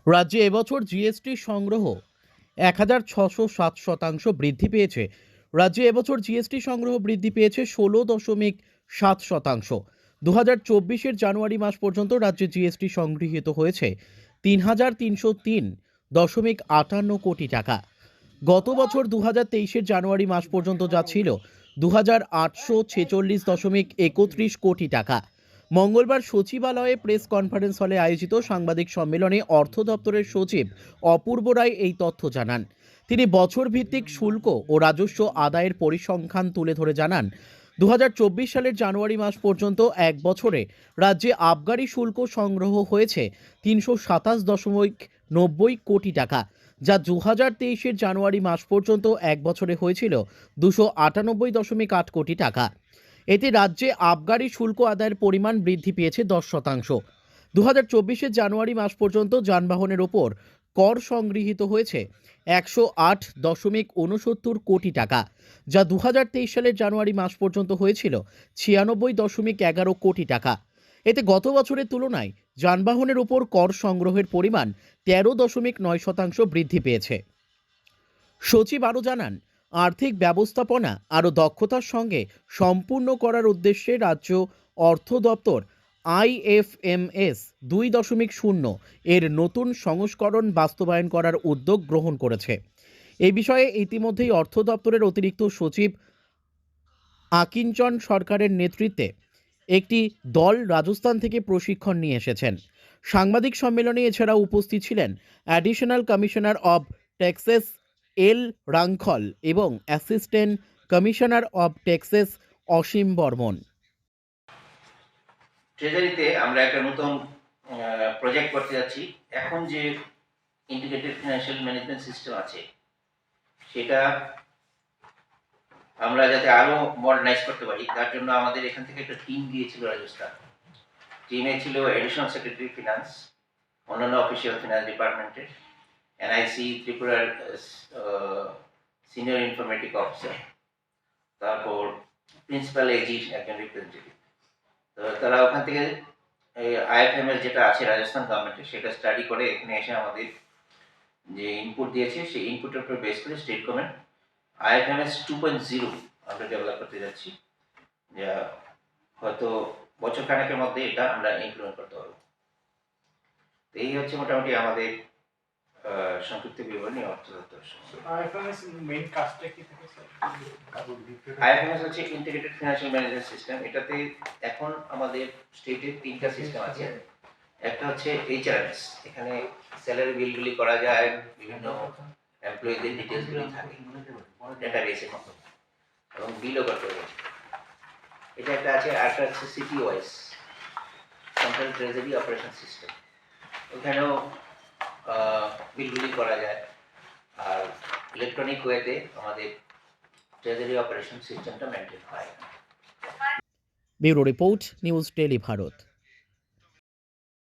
রাজ্যে এবছর জিএসটি সংগ্রহ ১,৬০৭% বৃদ্ধি পেয়েছে। রাজ্যে এবছর জিএসটি সংগ্রহ বৃদ্ধি পেয়েছে ১৬.৭%। ২০২৪-এর জানুয়ারি মাস পর্যন্ত রাজ্যে জিএসটি সংগৃহীত হয়েছে ৩,৩০৩.৫৮ কোটি টাকা। গত বছর ২০২৩-এর জানুয়ারি মাস পর্যন্ত যা ছিল ২,৮46.৩১ কোটি টাকা। মঙ্গলবার সচিবালয়ে প্রেস কনফারেন্স হলে আয়োজিত সাংবাদিক সম্মেলনে অর্থ দপ্তরের সচিব অপূর্ব রায় এই তথ্য জানান। তিনি বছর ভিত্তিক শুল্ক ও রাজস্ব আদায়ের পরিসংখ্যান তুলে ধরে জানান, ২০২৪ সালের জানুয়ারি মাস পর্যন্ত এক বছরে রাজ্যে আবগারি শুল্ক সংগ্রহ হয়েছে ৩২৭.৯০ কোটি টাকা, যা ২০২৩-এর জানুয়ারি মাস পর্যন্ত এক বছরে হয়েছিল ২৯৮.৮ কোটি টাকা। এতে রাজ্যে আবগারি শুল্ক আদায়ের পরিমাণ বৃদ্ধি পেয়েছে ১০%। ২০২৪-এর জানুয়ারি মাস পর্যন্ত যানবাহনের ওপর কর সংগৃহীত হয়েছে ১০৮.৬৯ কোটি টাকা, যা ২০২৩ সালের জানুয়ারি মাস পর্যন্ত হয়েছিল ৯৬.১১ কোটি টাকা। এতে গত বছরের তুলনায় যানবাহনের ওপর কর সংগ্রহের পরিমাণ ১৩.৯% বৃদ্ধি পেয়েছে। সচিব আরও জানান, আর্থিক ব্যবস্থাপনা আরও দক্ষতার সঙ্গে সম্পূর্ণ করার উদ্দেশ্যে রাজ্য অর্থ দপ্তর IFMS 2.0 এর নতুন সংস্করণ বাস্তবায়ন করার উদ্যোগ গ্রহণ করেছে। এই বিষয়ে ইতিমধ্যেই অর্থ দপ্তরের অতিরিক্ত সচিব আকিঞ্চন সরকারের নেতৃত্বে একটি দল রাজস্থান থেকে প্রশিক্ষণ নিয়ে এসেছেন। সাংবাদিক সম্মেলনে এছাড়াও উপস্থিত ছিলেন অ্যাডিশনাল কমিশনার অব ট্যাক্সেস এল রাংখল এবং অ্যাসিস্ট্যান্ট কমিশনার অব ট্যাক্সেস অসীম বর্মন। ট্রেজারিতে আমরা একটা নতুন প্রজেক্ট করতে যাচ্ছি। এখন যে ইন্টিগ্রেটেড ফিনান্সিয়াল ম্যানেজমেন্ট সিস্টেম আছে সেটা আমরা যাতে আরো মডার্নাইজ করতে পারি, তার জন্য আমাদের এখান থেকে একটা টিম দিয়েছিল রাজস্থান। টিমে ছিল এডিশনাল সেক্রেটারি ফিনান্স, অন্যান্য অফিসিয়াল ফিনান্স ডিপার্টমেন্টের, এনআইসি ত্রিপুরার সিনিয়র ইনফরমেটিক অফিসার, তারপর প্রিন্সিপাল এজির একজন রিপ্রেজেন্টেটিভ। তো তারা ওখান থেকে IFMS যেটা আছে রাজস্থান গভর্নমেন্টের, সেটা স্টাডি করে এখানে এসে আমাদের যে ইনপুট দিয়েছে সেই ইনপুটের উপর বেস করে স্টেট গভর্নমেন্ট IFMS 2.0 আমরা ডেভেলপ করতে যাচ্ছি, যা হয়তো বছর খানেকের মধ্যে এটা আমরা ইমপ্লিমেন্ট করতে পারবো। এই হচ্ছে মোটামুটি আমাদের সংক্ষিপ্ত বিবরণী অর্থ দপ্তর। IFMS হচ্ছে ইন্টিগ্রেটেড ফিনান্সিয়াল ম্যানেজমেন্ট সিস্টেম। এটাতে এখন আমাদের স্টেটের 3টা সিস্টেম আছে। একটা হচ্ছে HRMS, এখানে স্যালারি বিলগুলি করা যায়, বিভিন্ন এমপ্লয়িদের ডিটেলসগুলি থাকে ডেটাবেসের মতো, এবং বিলও করতে হবে। এটা একটা আছে। আরেকটা হচ্ছে CTOS, central treasury operation system. ওখানেও বিলগুলি করা যায়, আর ইলেকট্রনিক ওয়েতে আমাদের ট্রেজারি অপারেশন সিস্টেমটা মেনটেন হয়। Bureau report, news daily Bharat.